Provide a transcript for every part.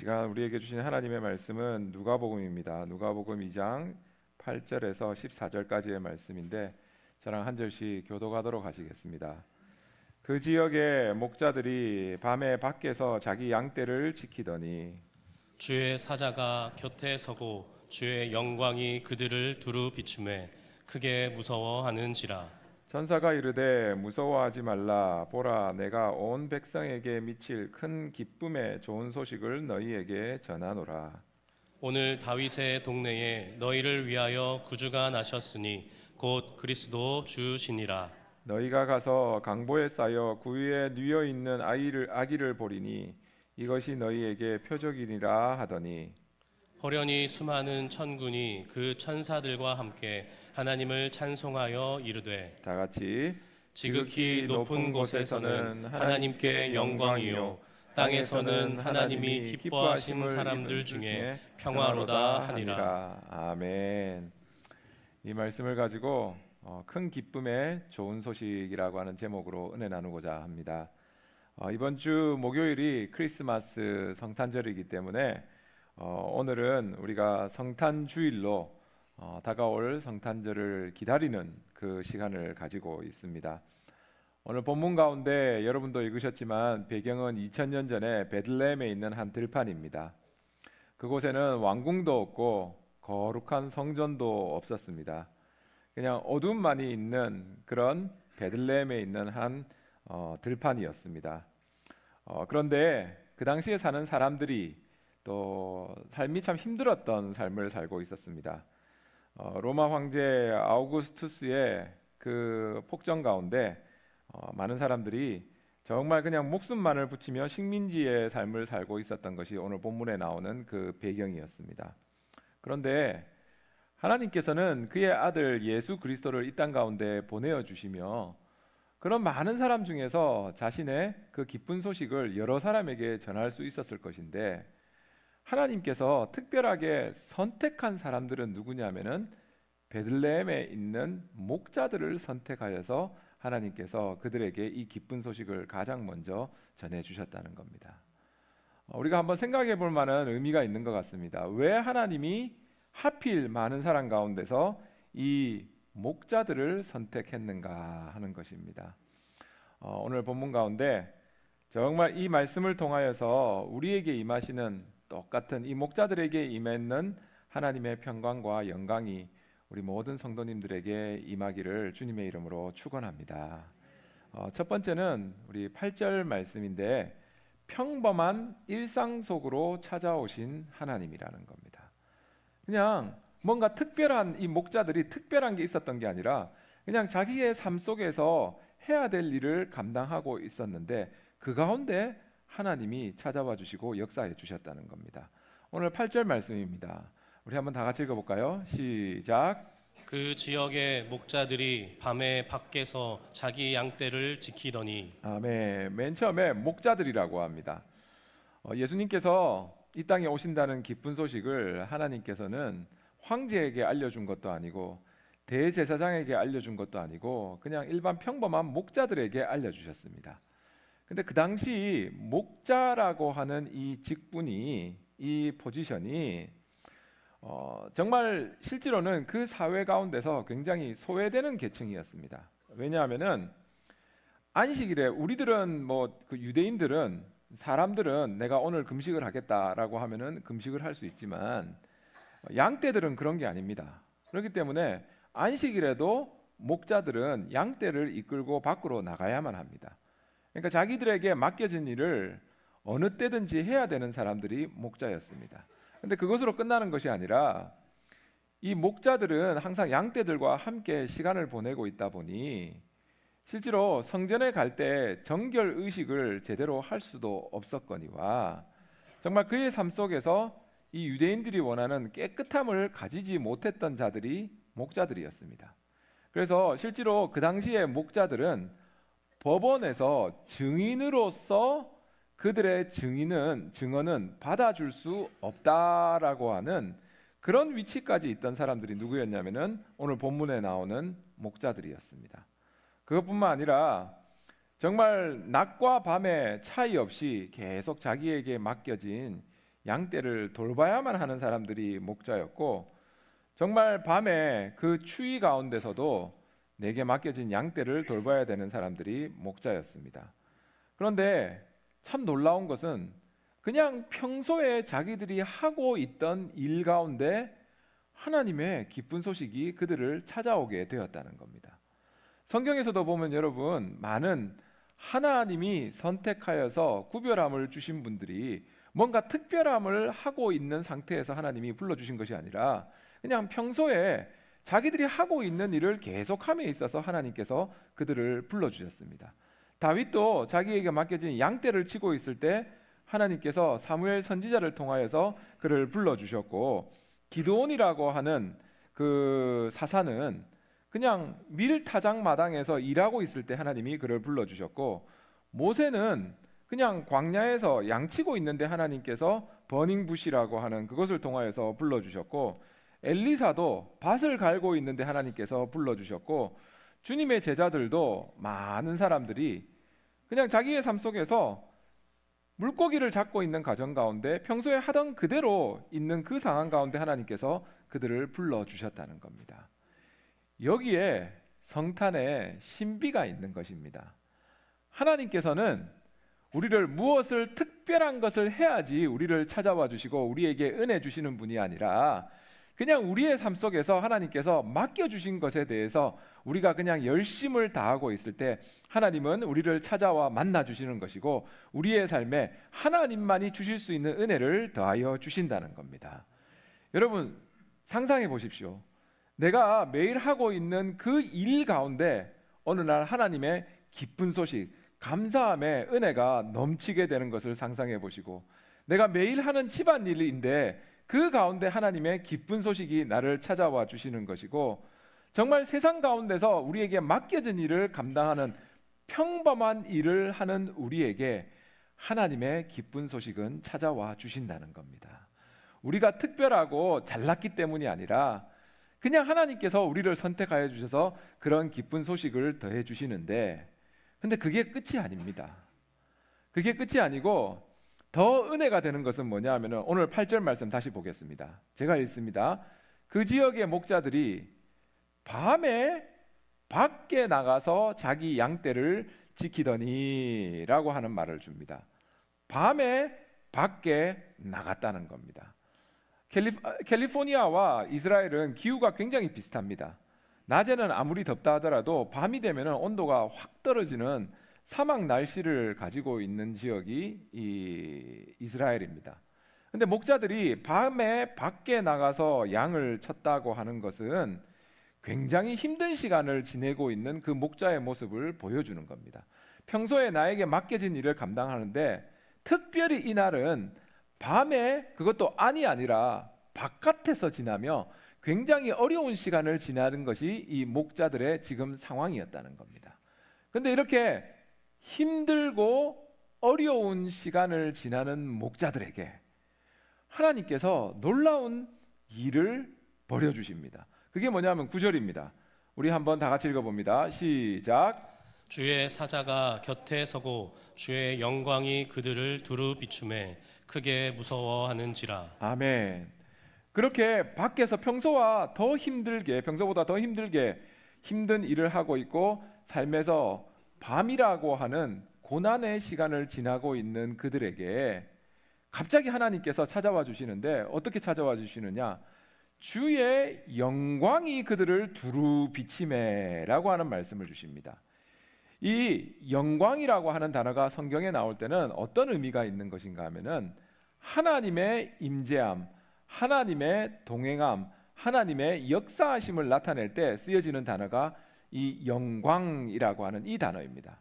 시간 우리에게 주신 하나님의 말씀은 누가복음입니다. 누가복음 2장 8절에서 14절까지의 말씀인데 저랑 한 절씩 교독하도록 하시겠습니다. 그 지역의 목자들이 밤에 밖에서 자기 양떼를 지키더니 주의 사자가 곁에 서고 주의 영광이 그들을 두루 비추매 크게 무서워하는지라. 천사가 이르되 무서워하지 말라. 보라, 내가 온 백성에게 미칠 큰 기쁨의 좋은 소식을 너희에게 전하노라. 오늘 다윗의 동네에 너희를 위하여 구주가 나셨으니 곧 그리스도 주시니라. 너희가 가서 강보에 쌓여 구유에 뉘어 있는 아기를 보리니 이것이 너희에게 표적이니라 하더니 호련히 수많은 천군이 그 천사들과 함께 하나님을 찬송하여 이르되 다 같이 지극히 높은 곳에서는 하나님께 영광이요 땅에서는 하나님이 기뻐하신 사람들 중에 평화로다 하니라. 아멘. 이 말씀을 가지고 큰 기쁨의 좋은 소식이라고 하는 제목으로 은혜 나누고자 합니다. 이번 주 목요일이 크리스마스 성탄절이기 때문에 오늘은 우리가 성탄주일로 다가올 성탄절을 기다리는 그 시간을 가지고 있습니다. 오늘 본문 가운데 여러분도 읽으셨지만 배경은 2000년 전에 베들레헴에 있는 한 들판입니다. 그곳에는 왕궁도 없고 거룩한 성전도 없었습니다. 그냥 어둠만이 있는 그런 베들레헴에 있는 한 들판이었습니다. 그런데 그 당시에 사는 사람들이 또 삶이 참 힘들었던 삶을 살고 있었습니다. 로마 황제 아우구스투스의 그 폭정 가운데 많은 사람들이 정말 그냥 목숨만을 붙이며 식민지의 삶을 살고 있었던 것이 오늘 본문에 나오는 그 배경이었습니다. 그런데 하나님께서는 그의 아들 예수 그리스도를 이 땅 가운데 보내어 주시며 그런 많은 사람 중에서 자신의 그 기쁜 소식을 여러 사람에게 전할 수 있었을 것인데 하나님께서 특별하게 선택한 사람들은 누구냐면은 베들레헴에 있는 목자들을 선택하여서 하나님께서 그들에게 이 기쁜 소식을 가장 먼저 전해 주셨다는 겁니다. 우리가 한번 생각해 볼 만한 의미가 있는 것 같습니다. 왜 하나님이 하필 많은 사람 가운데서 이 목자들을 선택했는가 하는 것입니다. 오늘 본문 가운데 정말 이 말씀을 통하여서 우리에게 임하시는 똑같은 이 목자들에게 임했는 하나님의 평강과 영광이 우리 모든 성도님들에게 임하기를 주님의 이름으로 축원합니다. 첫 번째는 우리 8절 말씀인데 평범한 일상 속으로 찾아오신 하나님이라는 겁니다. 그냥 뭔가 특별한 이 목자들이 특별한 게 있었던 게 아니라 그냥 자기의 삶 속에서 해야 될 일을 감당하고 있었는데 그 가운데 하나님이 찾아와 주시고 역사해 주셨다는 겁니다. 오늘 8절 말씀입니다. 우리 한번 다 같이 읽어볼까요? 시작. 그 지역의 목자들이 밤에 밖에서 자기 양떼를 지키더니 아멘. 맨 처음에 목자들이라고 합니다. 예수님께서 이 땅에 오신다는 기쁜 소식을 하나님께서는 황제에게 알려준 것도 아니고 대제사장에게 알려준 것도 아니고 그냥 일반 평범한 목자들에게 알려주셨습니다. 근데 그 당시 목자라고 하는 이 직분이, 이 포지션이 정말 실제로는 그 사회 가운데서 굉장히 소외되는 계층이었습니다. 왜냐하면은 안식일에 우리들은 그 유대인들은 사람들은 내가 오늘 금식을 하겠다라고 하면은 금식을 할 수 있지만 양떼들은 그런 게 아닙니다. 그렇기 때문에 안식일에도 목자들은 양떼를 이끌고 밖으로 나가야만 합니다. 그러니까 자기들에게 맡겨진 일을 어느 때든지 해야 되는 사람들이 목자였습니다. 근데 그것으로 끝나는 것이 아니라 이 목자들은 항상 양떼들과 함께 시간을 보내고 있다 보니 실제로 성전에 갈 때 정결 의식을 제대로 할 수도 없었거니와 정말 그의 삶 속에서 이 유대인들이 원하는 깨끗함을 가지지 못했던 자들이 목자들이었습니다. 그래서 실제로 그 당시에 목자들은 법원에서 증인으로서 그들의 증언은 받아줄 수 없다라고 하는 그런 위치까지 있던 사람들이 누구였냐면은 오늘 본문에 나오는 목자들이었습니다. 그것뿐만 아니라 정말 낮과 밤의 차이 없이 계속 자기에게 맡겨진 양떼를 돌봐야만 하는 사람들이 목자였고, 정말 밤에 그 추위 가운데서도 내게 맡겨진 양떼를 돌봐야 되는 사람들이 목자였습니다. 그런데 참 놀라운 것은 그냥 평소에 자기들이 하고 있던 일 가운데 하나님의 기쁜 소식이 그들을 찾아오게 되었다는 겁니다. 성경에서도 보면 여러분, 많은 하나님이 선택하여서 구별함을 주신 분들이 뭔가 특별함을 하고 있는 상태에서 하나님이 불러주신 것이 아니라 그냥 평소에 자기들이 하고 있는 일을 계속함에 있어서 하나님께서 그들을 불러주셨습니다. 다윗도 자기에게 맡겨진 양떼를 치고 있을 때 하나님께서 사무엘 선지자를 통하여서 그를 불러주셨고, 기드온이라고 하는 그 사사는 그냥 밀타작 마당에서 일하고 있을 때 하나님이 그를 불러주셨고, 모세는 그냥 광야에서 양치고 있는데 하나님께서 버닝부시라고 하는 그것을 통하여서 불러주셨고, 엘리사도 밭을 갈고 있는데 하나님께서 불러주셨고, 주님의 제자들도 많은 사람들이 그냥 자기의 삶 속에서 물고기를 잡고 있는 가정 가운데 평소에 하던 그대로 있는 그 상황 가운데 하나님께서 그들을 불러주셨다는 겁니다. 여기에 성탄의 신비가 있는 것입니다. 하나님께서는 우리를 무엇을 특별한 것을 해야지 우리를 찾아와 주시고 우리에게 은혜 주시는 분이 아니라, 그냥 우리의 삶 속에서 하나님께서 맡겨주신 것에 대해서 우리가 그냥 열심을 다하고 있을 때 하나님은 우리를 찾아와 만나주시는 것이고, 우리의 삶에 하나님만이 주실 수 있는 은혜를 더하여 주신다는 겁니다. 여러분, 상상해 보십시오. 내가 매일 하고 있는 그 일 가운데 어느 날 하나님의 기쁜 소식, 감사함의 은혜가 넘치게 되는 것을 상상해 보시고, 내가 매일 하는 집안일인데 그 가운데 하나님의 기쁜 소식이 나를 찾아와 주시는 것이고, 정말 세상 가운데서 우리에게 맡겨진 일을 감당하는 평범한 일을 하는 우리에게 하나님의 기쁜 소식은 찾아와 주신다는 겁니다. 우리가 특별하고 잘났기 때문이 아니라 그냥 하나님께서 우리를 선택하여 주셔서 그런 기쁜 소식을 더해 주시는데, 근데 그게 끝이 아닙니다. 그게 끝이 아니고 더 은혜가 되는 것은 뭐냐 하면, 오늘 8절 말씀 다시 보겠습니다. 제가 읽습니다. 그 지역의 목자들이 밤에 밖에 나가서 자기 양떼를 지키더니 라고 하는 말을 줍니다. 밤에 밖에 나갔다는 겁니다. 캘리포니아와 이스라엘은 기후가 굉장히 비슷합니다. 낮에는 아무리 덥다 하더라도 밤이 되면 온도가 확 떨어지는 사막 날씨를 가지고 있는 지역이 이 이스라엘입니다. 근데 목자들이 밤에 밖에 나가서 양을 쳤다고 하는 것은 굉장히 힘든 시간을 지내고 있는 그 목자의 모습을 보여주는 겁니다. 평소에 나에게 맡겨진 일을 감당하는데 특별히 이날은 밤에, 그것도 안이 아니라 바깥에서 지나며 굉장히 어려운 시간을 지나는 것이 이 목자들의 지금 상황이었다는 겁니다. 근데 이렇게 힘들고 어려운 시간을 지나는 목자들에게 하나님께서 놀라운 일을 벌여주십니다. 그게 뭐냐면 9절입니다. 우리 한번 다 같이 읽어봅니다. 시작. 주의 사자가 곁에 서고 주의 영광이 그들을 두루 비추매 크게 무서워하는지라. 아멘. 그렇게 밖에서 평소보다 더 힘들게 힘든 일을 하고 있고 삶에서 밤이라고 하는 고난의 시간을 지나고 있는 그들에게 갑자기 하나님께서 찾아와 주시는데, 어떻게 찾아와 주시느냐? 주의 영광이 그들을 두루 비치매라고 하는 말씀을 주십니다. 이 영광이라고 하는 단어가 성경에 나올 때는 어떤 의미가 있는 것인가 하면은 하나님의 임재함, 하나님의 동행함, 하나님의 역사하심을 나타낼 때 쓰여지는 단어가 이 영광이라고 하는 이 단어입니다.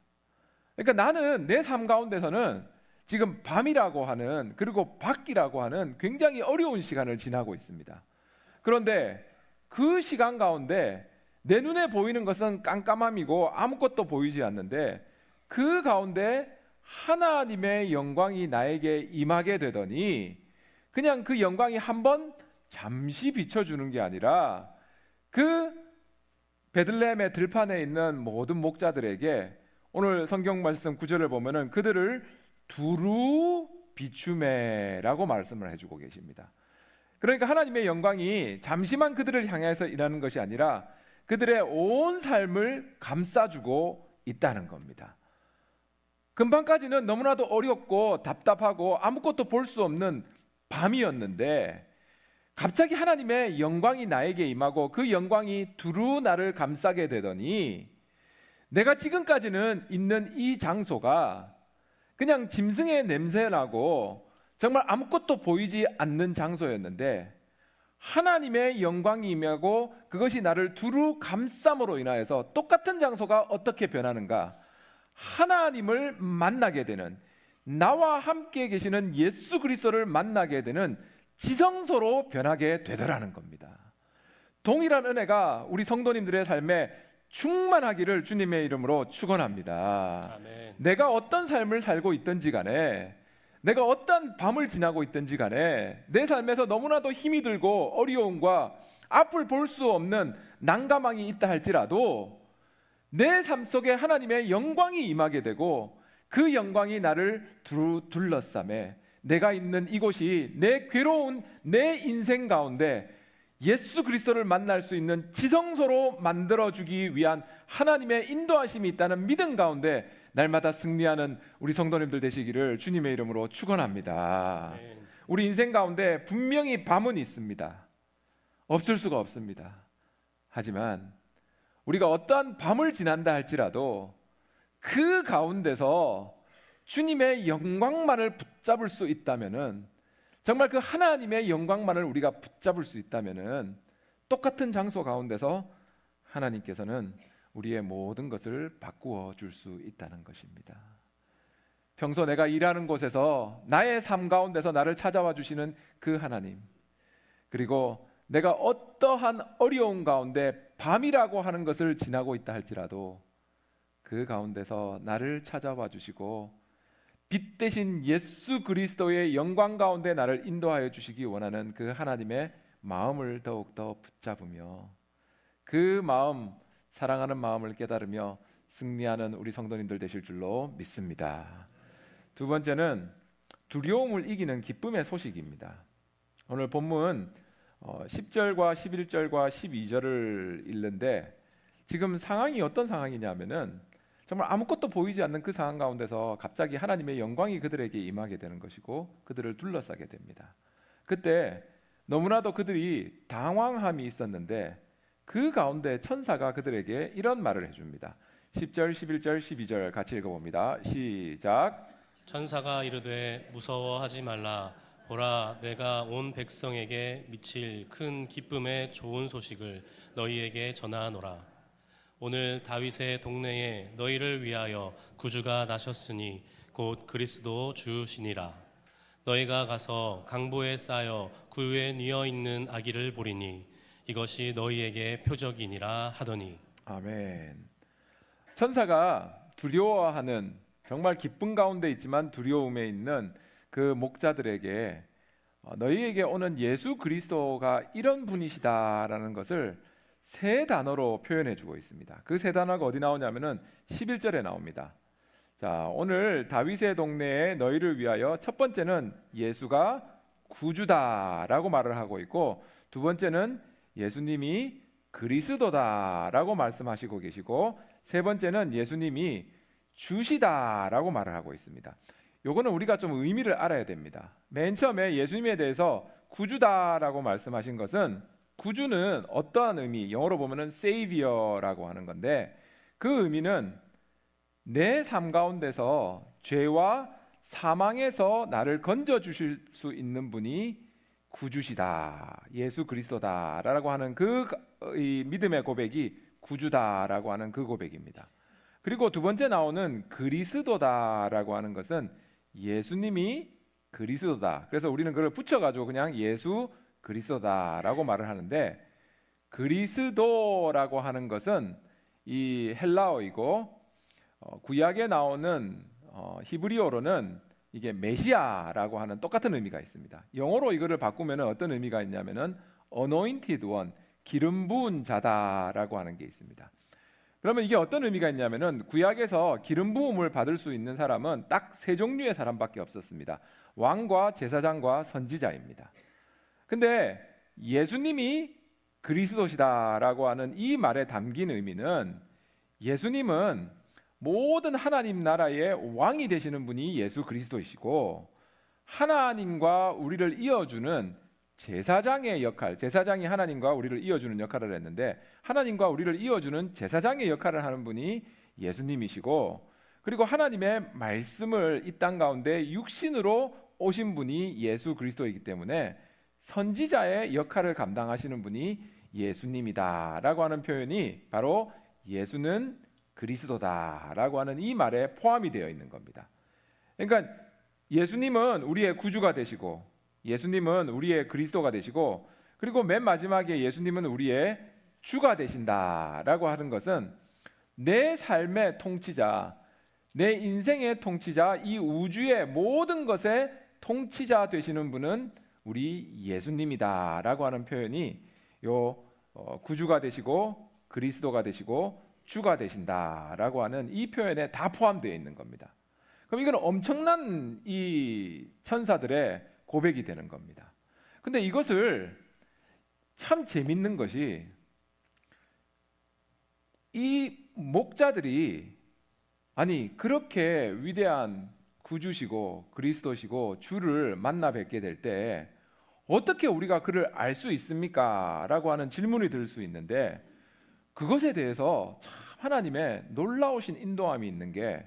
그러니까 나는 내 삶 가운데서는 지금 밤이라고 하는, 그리고 밖이라고 하는 굉장히 어려운 시간을 지나고 있습니다. 그런데 그 시간 가운데 내 눈에 보이는 것은 깜깜함이고 아무것도 보이지 않는데, 그 가운데 하나님의 영광이 나에게 임하게 되더니 그냥 그 영광이 한번 잠시 비춰주는 게 아니라 그 베들레헴의 들판에 있는 모든 목자들에게 오늘 성경 말씀 9절을 보면은 그들을 두루 비추매라고 말씀을 해주고 계십니다. 그러니까 하나님의 영광이 잠시만 그들을 향해서 일하는 것이 아니라 그들의 온 삶을 감싸주고 있다는 겁니다. 금방까지는 너무나도 어렵고 답답하고 아무것도 볼 수 없는 밤이었는데 갑자기 하나님의 영광이 나에게 임하고 그 영광이 두루 나를 감싸게 되더니 내가 지금까지는 있는 이 장소가 그냥 짐승의 냄새나고 정말 아무것도 보이지 않는 장소였는데 하나님의 영광이 임하고 그것이 나를 두루 감싸므로 인하여서 똑같은 장소가 어떻게 변하는가? 하나님을 만나게 되는, 나와 함께 계시는 예수 그리스도를 만나게 되는 지성소로 변하게 되더라는 겁니다. 동일한 은혜가 우리 성도님들의 삶에 충만하기를 주님의 이름으로 축원합니다. 아멘. 내가 어떤 삶을 살고 있든지 간에, 내가 어떤 밤을 지나고 있든지 간에 내 삶에서 너무나도 힘이 들고 어려움과 앞을 볼 수 없는 난감함이 있다 할지라도 내 삶 속에 하나님의 영광이 임하게 되고 그 영광이 나를 둘러싸매 내가 있는 이곳이 내 괴로운 내 인생 가운데 예수 그리스도를 만날 수 있는 지성소로 만들어주기 위한 하나님의 인도하심이 있다는 믿음 가운데 날마다 승리하는 우리 성도님들 되시기를 주님의 이름으로 축원합니다. 우리 인생 가운데 분명히 밤은 있습니다. 없을 수가 없습니다. 하지만 우리가 어떠한 밤을 지난다 할지라도 그 가운데서 주님의 영광만을 붙잡을 수 있다면은, 정말 그 하나님의 영광만을 우리가 붙잡을 수 있다면은 똑같은 장소 가운데서 하나님께서는 우리의 모든 것을 바꾸어 줄 수 있다는 것입니다. 평소 내가 일하는 곳에서 나의 삶 가운데서 나를 찾아와 주시는 그 하나님, 그리고 내가 어떠한 어려움 가운데 밤이라고 하는 것을 지나고 있다 할지라도 그 가운데서 나를 찾아와 주시고 빛 대신 예수 그리스도의 영광 가운데 나를 인도하여 주시기 원하는 그 하나님의 마음을 더욱더 붙잡으며 그 마음, 사랑하는 마음을 깨달으며 승리하는 우리 성도님들 되실 줄로 믿습니다. 두 번째는 두려움을 이기는 기쁨의 소식입니다. 오늘 본문 10절과 11절과 12절을 읽는데 지금 상황이 어떤 상황이냐면은 정말 아무것도 보이지 않는 그 상황 가운데서 갑자기 하나님의 영광이 그들에게 임하게 되는 것이고 그들을 둘러싸게 됩니다. 그때 너무나도 그들이 당황함이 있었는데 그 가운데 천사가 그들에게 이런 말을 해줍니다. 10절, 11절, 12절 같이 읽어봅니다. 시작. 천사가 이르되 무서워하지 말라. 보라, 내가 온 백성에게 미칠 큰 기쁨의 좋은 소식을 너희에게 전하노라. 오늘 다윗의 동네에 너희를 위하여 구주가 나셨으니 곧 그리스도 주시니라. 너희가 가서 강보에 쌓여 구유에 뉘어 있는 아기를 보리니 이것이 너희에게 표적이니라 하더니. 아멘. 천사가 두려워하는, 정말 기쁨 가운데 있지만 두려움에 있는 그 목자들에게 너희에게 오는 예수 그리스도가 이런 분이시다라는 것을 세 단어로 표현해 주고 있습니다. 그 세 단어가 어디 나오냐면은 11절에 나옵니다. 자, 오늘 다윗의 동네에 너희를 위하여, 첫 번째는 예수가 구주다라고 말을 하고 있고, 두 번째는 예수님이 그리스도다라고 말씀하시고 계시고, 세 번째는 예수님이 주시다라고 말을 하고 있습니다. 요거는 우리가 좀 의미를 알아야 됩니다. 맨 처음에 예수님에 대해서 구주다라고 말씀하신 것은, 구주는 어떠한 의미, 영어로 보면은 Savior라고 하는 건데 그 의미는 내 삶 가운데서 죄와 사망에서 나를 건져 주실 수 있는 분이 구주시다, 예수 그리스도다라고 하는 그 믿음의 고백이 구주다라고 하는 그 고백입니다. 그리고 두 번째 나오는 그리스도다라고 하는 것은 예수님이 그리스도다. 그래서 우리는 그걸 붙여가지고 그냥 예수 그리스도다라고 말을 하는데, 그리스도라고 하는 것은 이 헬라어이고 구약에 나오는 히브리어로는 이게 메시아라고 하는 똑같은 의미가 있습니다. 영어로 이거를 바꾸면 어떤 의미가 있냐면은 anointed one, 기름 부은 자다라고 하는 게 있습니다. 그러면 이게 어떤 의미가 있냐면은 구약에서 기름 부음을 받을 수 있는 사람은 딱 세 종류의 사람밖에 없었습니다. 왕과 제사장과 선지자입니다. 근데 예수님이 그리스도시다라고 하는 이 말에 담긴 의미는 예수님은 모든 하나님 나라의 왕이 되시는 분이 예수 그리스도이시고 하나님과 우리를 이어주는 제사장의 역할, 제사장이 하나님과 우리를 이어주는 역할을 했는데 하나님과 우리를 이어주는 제사장의 역할을 하는 분이 예수님이시고 그리고 하나님의 말씀을 이 땅 가운데 육신으로 오신 분이 예수 그리스도이기 때문에 선지자의 역할을 감당하시는 분이 예수님이다라고 하는 표현이 바로 예수는 그리스도다라고 하는 이 말에 포함이 되어 있는 겁니다. 그러니까 예수님은 우리의 구주가 되시고 예수님은 우리의 그리스도가 되시고 그리고 맨 마지막에 예수님은 우리의 주가 되신다라고 하는 것은 내 삶의 통치자, 내 인생의 통치자, 이 우주의 모든 것의 통치자 되시는 분은 우리 예수님이다라고 하는 표현이 구주가 되시고 그리스도가 되시고 주가 되신다라고 하는 이 표현에 다 포함되어 있는 겁니다. 그럼 이건 엄청난 이 천사들의 고백이 되는 겁니다. 근데 이것을 참 재밌는 것이 이 목자들이 아니 그렇게 위대한 구주시고 그리스도시고 주를 만나 뵙게 될 때 어떻게 우리가 그를 알 수 있습니까? 라고 하는 질문이 들 수 있는데 그것에 대해서 참 하나님의 놀라우신 인도함이 있는 게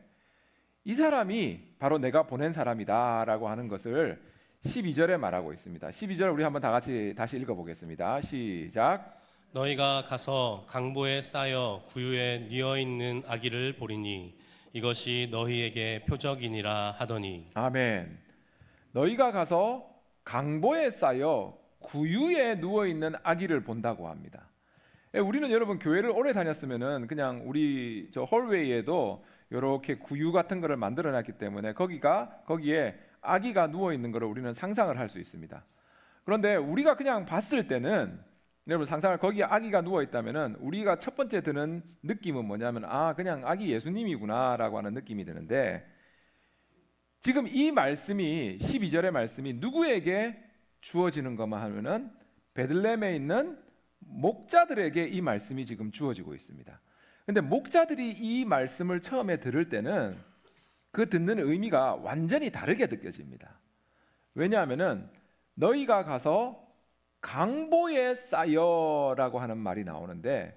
이 사람이 바로 내가 보낸 사람이다 라고 하는 것을 12절에 말하고 있습니다. 12절 우리 한번 다 같이 다시 읽어보겠습니다. 시작. 너희가 가서 강보에 쌓여 구유에 뉘어 있는 아기를 보리니 이것이 너희에게 표적이니라 하더니 아멘. 너희가 가서 강보에 쌓여 구유에 누워 있는 아기를 본다고 합니다. 우리는 여러분 교회를 오래 다녔으면은 그냥 우리 저 홀웨이에도 이렇게 구유 같은 거를 만들어 놨기 때문에 거기에 아기가 누워 있는 거를 우리는 상상을 할 수 있습니다. 그런데 우리가 그냥 봤을 때는 여러분 상상을 거기에 아기가 누워 있다면은 우리가 첫 번째 드는 느낌은 뭐냐면 그냥 아기 예수님이구나라고 하는 느낌이 드는데 지금 이 말씀이 12절의 말씀이 누구에게 주어지는 것만 하면은 베들레헴에 있는 목자들에게 이 말씀이 지금 주어지고 있습니다. 근데 목자들이 이 말씀을 처음에 들을 때는 그 듣는 의미가 완전히 다르게 느껴집니다. 왜냐하면은 너희가 가서 강보에 쌓여라고 하는 말이 나오는데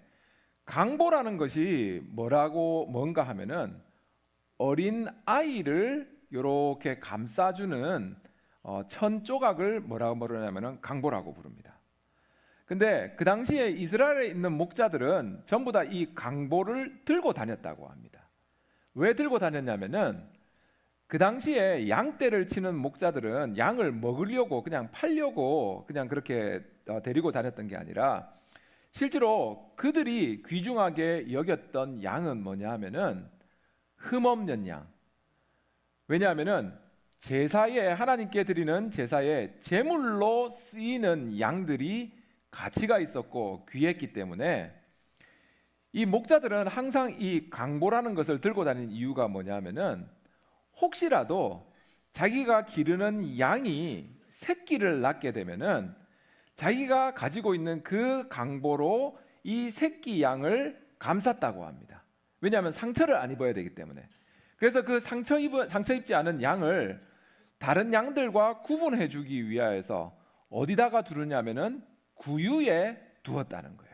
강보라는 것이 뭔가 하면은 어린 아이를 이렇게 감싸주는 천 조각을 뭐라고 부르냐면은 강보라고 부릅니다. 근데 그 당시에 이스라엘에 있는 목자들은 전부 다 이 강보를 들고 다녔다고 합니다. 왜 들고 다녔냐면은 그 당시에 양떼를 치는 목자들은 양을 먹으려고 그냥 팔려고 그냥 그렇게 데리고 다녔던 게 아니라 실제로 그들이 귀중하게 여겼던 양은 뭐냐 하면은 흠없는 양. 왜냐하면은 제사에 하나님께 드리는 제사에 제물로 쓰이는 양들이 가치가 있었고 귀했기 때문에 이 목자들은 항상 이 강보라는 것을 들고 다니는 이유가 뭐냐면은 혹시라도 자기가 기르는 양이 새끼를 낳게 되면은 자기가 가지고 있는 그 강보로 이 새끼 양을 감쌌다고 합니다. 왜냐하면 상처를 안 입어야 되기 때문에. 그래서 그 상처 입지 않은 양을 다른 양들과 구분해 주기 위하여서 어디다가 두느냐면은 구유에 두었다는 거예요.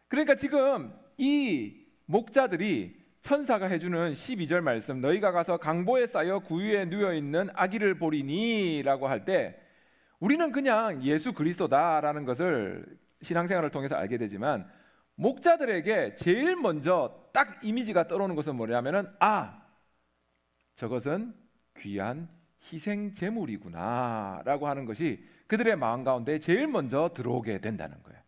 그러니까 지금 이 목자들이 천사가 해주는 12절 말씀 너희가 가서 강보에 쌓여 구유에 누워 있는 아기를 보리니 라고 할 때 우리는 그냥 예수 그리스도다라는 것을 신앙생활을 통해서 알게 되지만 목자들에게 제일 먼저 딱 이미지가 떠오르는 것은 뭐냐면은 저것은 귀한 희생 제물이구나 라고 하는 것이 그들의 마음 가운데 제일 먼저 들어오게 된다는 거예요.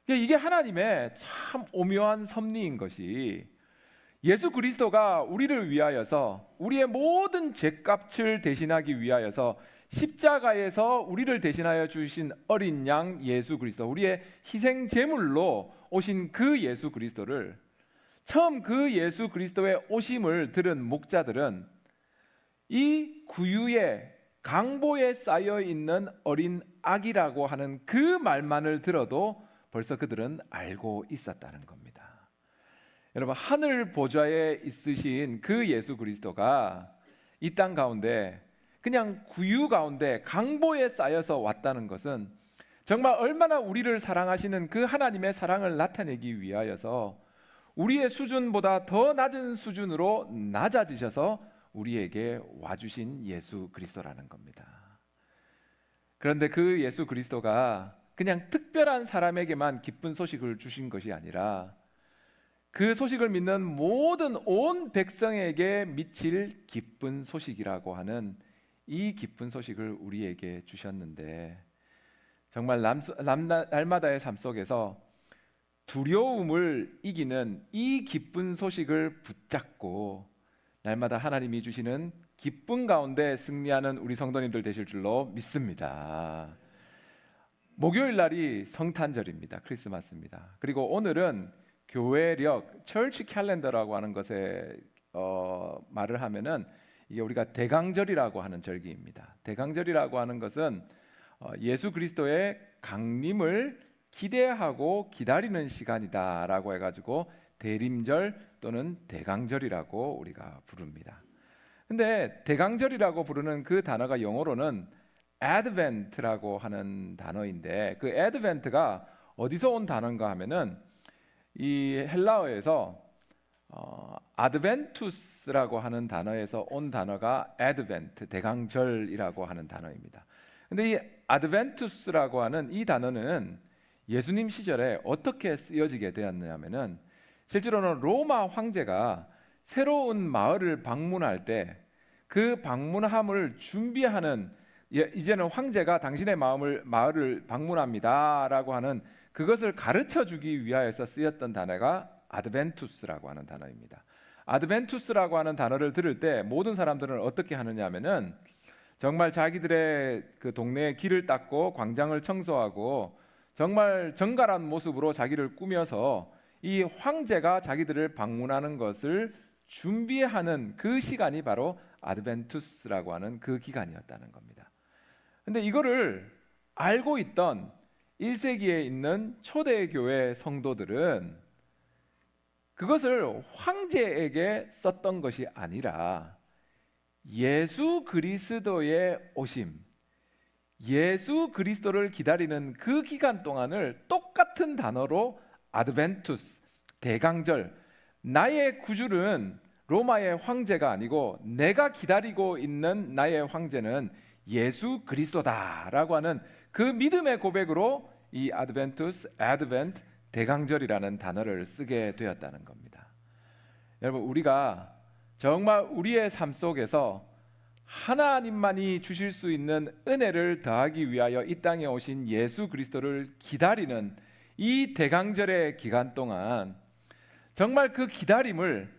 이게 하나님의 참 오묘한 섭리인 것이 예수 그리스도가 우리를 위하여서 우리의 모든 죄값을 대신하기 위하여서 십자가에서 우리를 대신하여 주신 어린 양 예수 그리스도, 우리의 희생 제물로 오신 그 예수 그리스도를 처음 그 예수 그리스도의 오심을 들은 목자들은 이 구유에 강보에 쌓여 있는 어린 아기라고 하는 그 말만을 들어도 벌써 그들은 알고 있었다는 겁니다. 여러분, 하늘 보좌에 있으신 그 예수 그리스도가 이 땅 가운데 그냥 구유 가운데 강보에 쌓여서 왔다는 것은 정말 얼마나 우리를 사랑하시는 그 하나님의 사랑을 나타내기 위하여서 우리의 수준보다 더 낮은 수준으로 낮아지셔서 우리에게 와주신 예수 그리스도라는 겁니다. 그런데 그 예수 그리스도가 그냥 특별한 사람에게만 기쁜 소식을 주신 것이 아니라 그 소식을 믿는 모든 온 백성에게 미칠 기쁜 소식이라고 하는 이 기쁜 소식을 우리에게 주셨는데, 정말 날마다의 삶 속에서 두려움을 이기는 이 기쁜 소식을 붙잡고 날마다 하나님이 주시는 기쁨 가운데 승리하는 우리 성도님들 되실 줄로 믿습니다. 목요일 날이 성탄절입니다. 크리스마스입니다. 그리고 오늘은 교회력, 철치 캘린더라고 하는 것에 말을 하면은 이게 우리가 대강절이라고 하는 절기입니다. 대강절이라고 하는 것은 예수 그리스도의 강림을 기대하고 기다리는 시간이다라고 해가지고 대림절 또는 대강절이라고 우리가 부릅니다. 근데 대강절이라고 부르는 그 단어가 영어로는 Advent라고 하는 단어인데, 그 Advent가 어디서 온 단어인가 하면은 이 헬라어에서 아드벤투스라고 하는 단어에서 온 단어가 Advent, 대강절이라고 하는 단어입니다. 근데 이 아드벤투스라고 하는 이 단어는 예수님 시절에 어떻게 쓰여지게 되었냐면은, 실제로는 로마 황제가 새로운 마을을 방문할 때 그 방문함을 준비하는, 이제는 황제가 당신의 마을을 방문합니다라고 하는 그것을 가르쳐 주기 위하여서 쓰였던 단어가 아드벤투스라고 하는 단어입니다. 아드벤투스라고 하는 단어를 들을 때 모든 사람들은 어떻게 하느냐면은 정말 자기들의 그 동네에 길을 닦고 광장을 청소하고 정말 정갈한 모습으로 자기를 꾸며서 이 황제가 자기들을 방문하는 것을 준비하는 그 시간이 바로 아드벤투스라고 하는 그 기간이었다는 겁니다. 근데 이거를 알고 있던 1세기에 있는 초대교회 성도들은 그것을 황제에게 썼던 것이 아니라 예수 그리스도의 오심, 예수 그리스도를 기다리는 그 기간 동안을 똑같은 단어로 아드벤투스, 대강절, 나의 구주는 로마의 황제가 아니고 내가 기다리고 있는 나의 황제는 예수 그리스도다라고 하는 그 믿음의 고백으로 이 아드벤투스, 아드벤트, 대강절이라는 단어를 쓰게 되었다는 겁니다. 여러분, 우리가 정말 우리의 삶 속에서 하나님만이 주실 수 있는 은혜를 더하기 위하여 이 땅에 오신 예수 그리스도를 기다리는 이 대강절의 기간 동안 정말 그 기다림을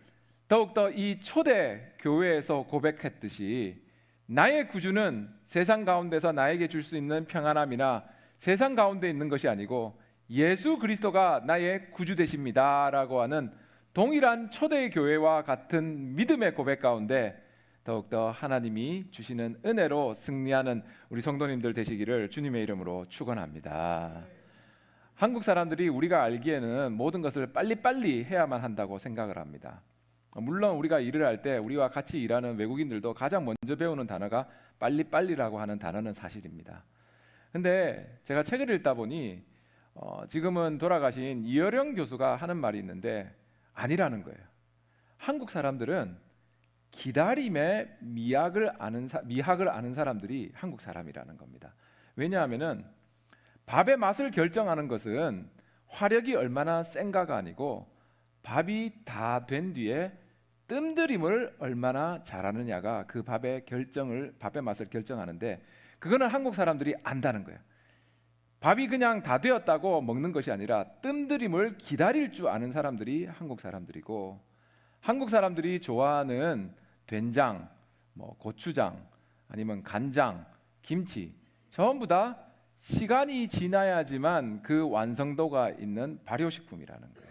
더욱더 이 초대 교회에서 고백했듯이 나의 구주는 세상 가운데서 나에게 줄 수 있는 평안함이나 세상 가운데 있는 것이 아니고 예수 그리스도가 나의 구주 되십니다라고 하는 동일한 초대 교회와 같은 믿음의 고백 가운데 더욱더 하나님이 주시는 은혜로 승리하는 우리 성도님들 되시기를 주님의 이름으로 축원합니다. 한국 사람들이 우리가 알기에는 모든 것을 빨리빨리 해야만 한다고 생각을 합니다. 물론 우리가 일을 할 때 우리와 같이 일하는 외국인들도 가장 먼저 배우는 단어가 빨리빨리라고 하는 단어는 사실입니다. 근데 제가 책을 읽다 보니 지금은 돌아가신 이어령 교수가 하는 말이 있는데 아니라는 거예요. 한국 사람들은 기다림의 미학을 아는 사람들이 한국 사람이라는 겁니다. 왜냐하면은 밥의 맛을 결정하는 것은 화력이 얼마나 센가가 아니고 밥이 다 된 뒤에 뜸들임을 얼마나 잘하느냐가 그 밥의 맛을 결정하는데, 그거는 한국 사람들이 안다는 거예요. 밥이 그냥 다 되었다고 먹는 것이 아니라 뜸들임을 기다릴 줄 아는 사람들이 한국 사람들이고, 한국 사람들이 좋아하는 된장, 고추장, 아니면 간장, 김치 전부 다 시간이 지나야지만 그 완성도가 있는 발효식품이라는 거예요.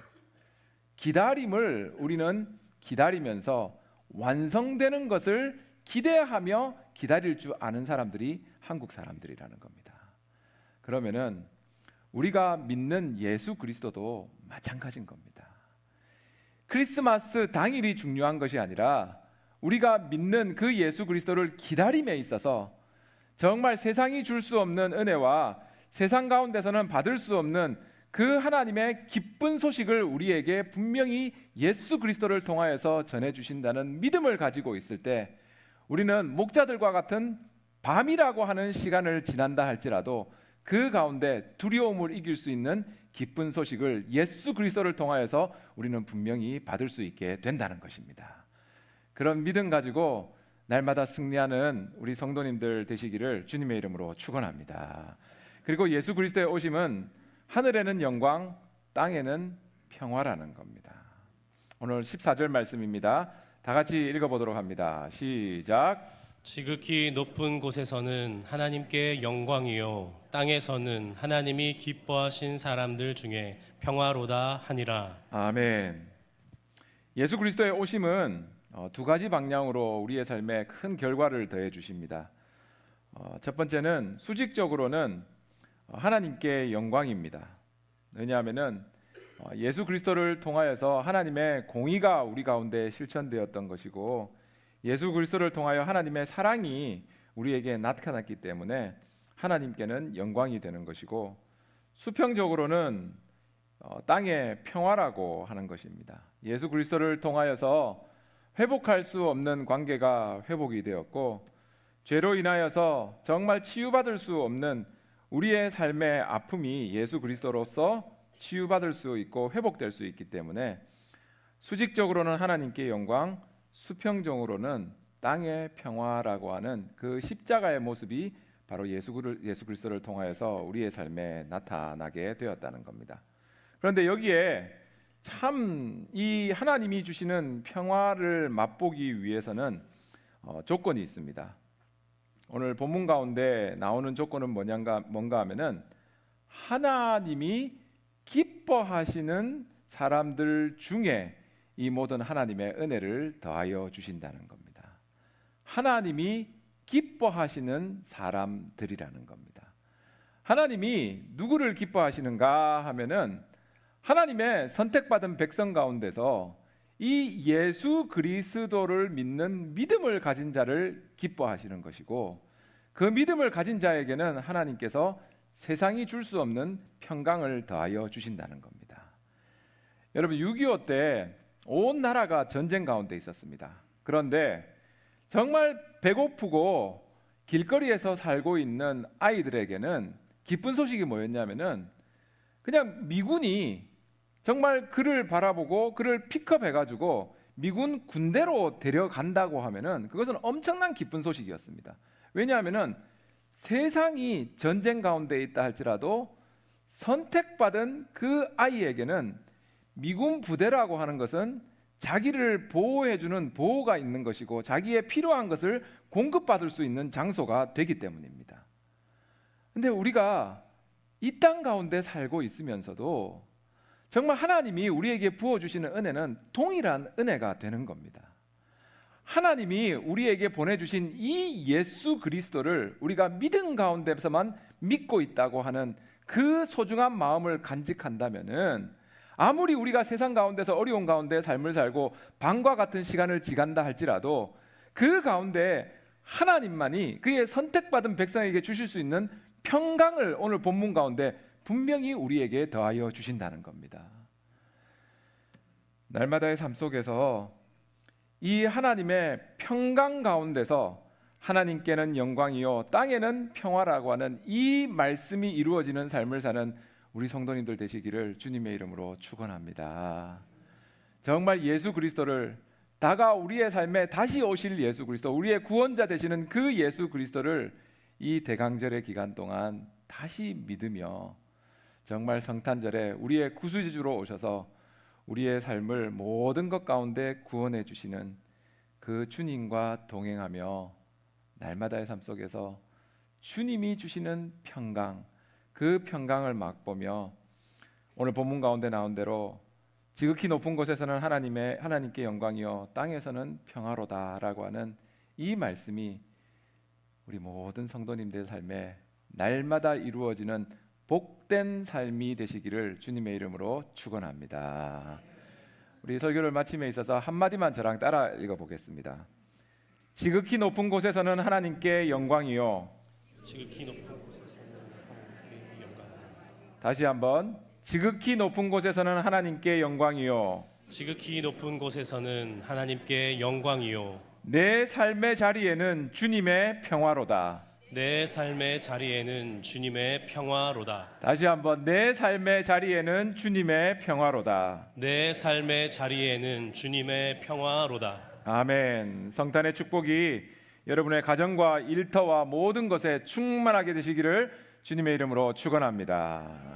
기다림을 우리는 기다리면서 완성되는 것을 기대하며 기다릴 줄 아는 사람들이 한국 사람들이라는 겁니다. 그러면은 우리가 믿는 예수 그리스도도 마찬가지인 겁니다. 크리스마스 당일이 중요한 것이 아니라 우리가 믿는 그 예수 그리스도를 기다림에 있어서 정말 세상이 줄 수 없는 은혜와 세상 가운데서는 받을 수 없는 그 하나님의 기쁜 소식을 우리에게 분명히 예수 그리스도를 통하여서 전해주신다는 믿음을 가지고 있을 때 우리는 목자들과 같은 밤이라고 하는 시간을 지난다 할지라도 그 가운데 두려움을 이길 수 있는 기쁜 소식을 예수 그리스도를 통하여서 우리는 분명히 받을 수 있게 된다는 것입니다. 그런 믿음 가지고 날마다 승리하는 우리 성도님들 되시기를 주님의 이름으로 축원합니다. 그리고 예수 그리스도의 오심은 하늘에는 영광, 땅에는 평화라는 겁니다. 오늘 14절 말씀입니다. 다 같이 읽어보도록 합니다. 시작. 지극히 높은 곳에서는 하나님께 영광이요 땅에서는 하나님이 기뻐하신 사람들 중에 평화로다 하니라. 아멘. 예수 그리스도의 오심은 두 가지 방향으로 우리의 삶에 큰 결과를 더해 주십니다. 첫 번째는 수직적으로는 하나님께 영광입니다. 왜냐하면은 예수 그리스도를 통하여서 하나님의 공의가 우리 가운데 실천되었던 것이고 예수 그리스도를 통하여 하나님의 사랑이 우리에게 나타났기 때문에 하나님께는 영광이 되는 것이고, 수평적으로는 땅의 평화라고 하는 것입니다. 예수 그리스도를 통하여서 회복할 수 없는 관계가 회복이 되었고, 죄로 인하여서 정말 치유받을 수 없는 우리의 삶의 아픔이 예수 그리스도로서 치유받을 수 있고 회복될 수 있기 때문에 수직적으로는 하나님께 영광, 수평적으로는 땅의 평화라고 하는 그 십자가의 모습이 바로 예수 그리스도를 통하여서 우리의 삶에 나타나게 되었다는 겁니다. 그런데 여기에 참 이 하나님이 주시는 평화를 맛보기 위해서는 조건이 있습니다. 오늘 본문 가운데 나오는 조건은 뭔가 하면은 하나님이 기뻐하시는 사람들 중에 이 모든 하나님의 은혜를 더하여 주신다는 겁니다. 하나님이 기뻐하시는 사람들이라는 겁니다. 하나님이 누구를 기뻐하시는가 하면은 하나님의 선택받은 백성 가운데서 이 예수 그리스도를 믿는 믿음을 가진 자를 기뻐하시는 것이고, 그 믿음을 가진 자에게는 하나님께서 세상이 줄 수 없는 평강을 더하여 주신다는 겁니다. 여러분, 6.25 때 온 나라가 전쟁 가운데 있었습니다. 그런데 정말 배고프고 길거리에서 살고 있는 아이들에게는 기쁜 소식이 뭐였냐면은 그냥 미군이 정말 그를 바라보고 그를 픽업해가지고 미군 군대로 데려간다고 하면은 그것은 엄청난 기쁜 소식이었습니다. 왜냐하면은 세상이 전쟁 가운데 있다 할지라도 선택받은 그 아이에게는 미군 부대라고 하는 것은 자기를 보호해주는 보호가 있는 것이고 자기의 필요한 것을 공급받을 수 있는 장소가 되기 때문입니다. 근데 우리가 이 땅 가운데 살고 있으면서도 정말 하나님이 우리에게 부어주시는 은혜는 동일한 은혜가 되는 겁니다. 하나님이 우리에게 보내주신 이 예수 그리스도를 우리가 믿음 가운데서만 믿고 있다고 하는 그 소중한 마음을 간직한다면은 아무리 우리가 세상 가운데서 어려운 가운데 삶을 살고 밤과 같은 시간을 지간다 할지라도 그 가운데 하나님만이 그의 선택받은 백성에게 주실 수 있는 평강을 오늘 본문 가운데 분명히 우리에게 더하여 주신다는 겁니다. 날마다의 삶 속에서 이 하나님의 평강 가운데서 하나님께는 영광이요 땅에는 평화라고 하는 이 말씀이 이루어지는 삶을 사는 우리 성도님들 되시기를 주님의 이름으로 축원합니다. 정말 예수 그리스도를 우리의 삶에 다시 오실 예수 그리스도, 우리의 구원자 되시는 그 예수 그리스도를 이 대강절의 기간 동안 다시 믿으며 정말 성탄절에 우리의 구주주로 오셔서 우리의 삶을 모든 것 가운데 구원해 주시는 그 주님과 동행하며 날마다의 삶 속에서 주님이 주시는 평강, 그 평강을 맛보며 오늘 본문 가운데 나온 대로 지극히 높은 곳에서는 하나님께 영광이요 땅에서는 평화로다라고 하는 이 말씀이 우리 모든 성도님들 삶에 날마다 이루어지는 복된 삶이 되시기를 주님의 이름으로 축원합니다. 우리 설교를 마침에 있어서 한마디만 저랑 따라 읽어보겠습니다. 지극히 높은 곳에서는 하나님께 영광이요. 지극히 높은 곳에서는 하나님께 영광. 다시 한번. 지극히 높은 곳에서는 하나님께 영광이요. 지극히 높은 곳에서는 하나님께 영광이요. 내 삶의 자리에는 주님의 평화로다. 내 삶의 자리에는 주님의 평화로다. 다시 한번. 내 삶의 자리에는 주님의 평화로다. 내 삶의 자리에는 주님의 평화로다. 아멘. 성탄의 축복이 여러분의 가정과 일터와 모든 것에 충만하게 되시기를 주님의 이름으로 축원합니다.